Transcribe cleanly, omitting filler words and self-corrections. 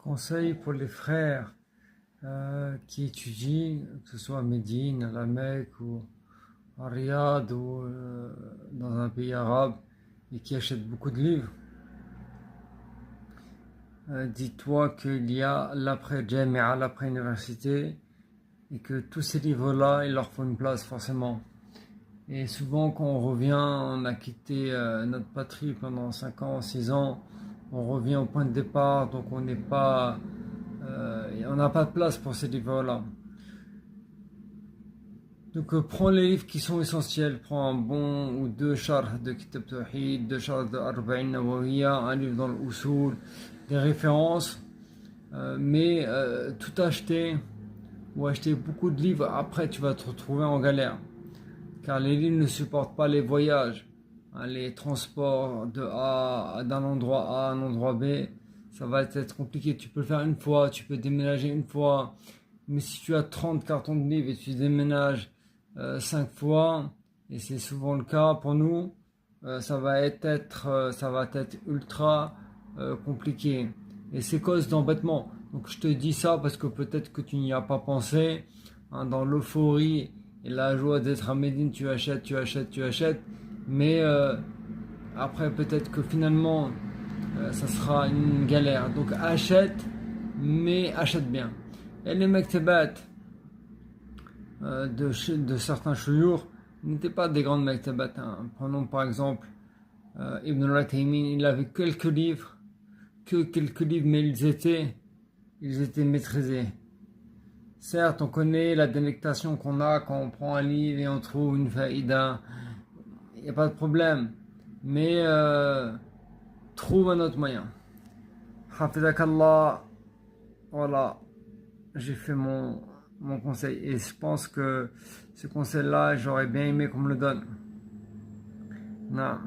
Conseil pour les frères qui étudient, que ce soit à Médine, à la Mecque ou à Riyad ou dans un pays arabe et qui achètent beaucoup de livres. Dis-toi qu'il y a l'après-Jamia, l'après-université, et que tous ces livres-là, il leur faut une place forcément. Et souvent quand on revient, on a quitté notre patrie pendant 5 ans, 6 ans, on revient au point de départ, donc on n'est pas... on n'a pas de place pour ces livres-là. Donc prends les livres qui sont essentiels, prends un bon ou deux charh de Kitab Tawhid, deux charh de Arba'in Nawawiyya, un livre dans le Usul, des références, mais tout acheter ou acheter beaucoup de livres, après tu vas te retrouver en galère. Car les livres ne supportent pas les voyages, les transports d'un endroit A à un endroit B, ça va être compliqué. Tu peux le faire une fois, tu peux déménager une fois, mais si tu as 30 cartons de livres et tu déménages 5 fois, et c'est souvent le cas pour nous, ça va être ultra compliqué. Et c'est cause d'embêtement. Donc je te dis ça parce que peut-être que tu n'y as pas pensé, dans l'euphorie et la joie d'être à Médine, tu achètes, mais après peut-être que finalement ça sera une galère. Donc achète, mais achète bien. Et les mektebat de certains chouyours n'étaient pas des grandes mektebat. Prenons par exemple Ibn al-Taymin, il avait quelques livres, mais ils étaient maîtrisés. Certes, on connaît la délectation qu'on a quand on prend un livre et on trouve une faïda. Il n'y a pas de problème. Mais trouve un autre moyen. Hafizakallah. Voilà. J'ai fait mon conseil. Et je pense que ce conseil-là, j'aurais bien aimé qu'on me le donne. Non.